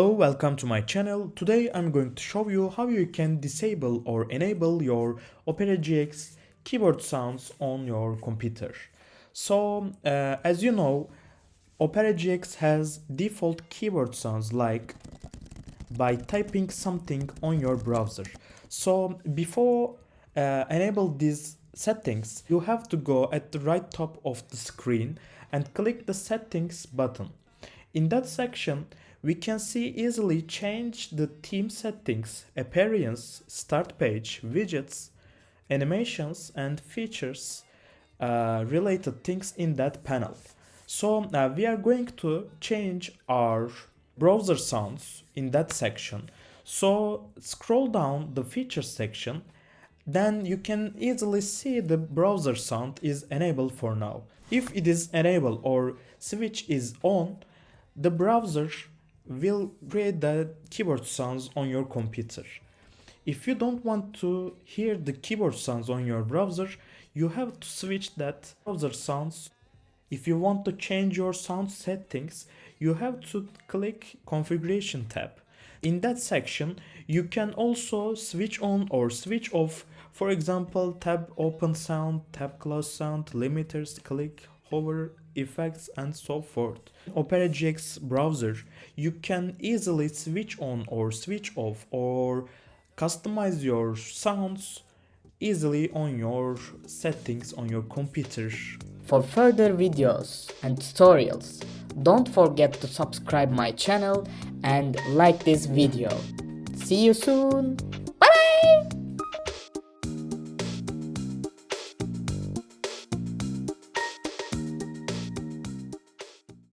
Hello, welcome to my channel. Today I'm going to show you how you can disable or enable your OperaGX keyboard sounds on your computer. As you know, OperaGX has default keyboard sounds like by typing something on your browser. So before enable these settings, you have to go at the right top of the screen and click the settings button. In that section, we can see easily change the theme settings, appearance, start page, widgets, animations and features related things in that panel. We are going to change our browser sounds in that section. So scroll down the features section, then you can easily see the browser sound is enabled for now. If it is enabled or switch is on, the browser will create the keyboard sounds on your computer. If you don't want to hear the keyboard sounds on your browser, you have to switch that browser sounds. If you want to change your sound settings, you have to click Configuration tab. In that section, you can also switch on or switch off, for example, tab open sound, tab close sound, limiters, click, hover, effects and so forth. OperaGX browser, you can easily switch on or switch off or customize your sounds easily on your settings on your computer. For further videos and tutorials, don't forget to subscribe my channel and like this video. See you soon. Bye bye.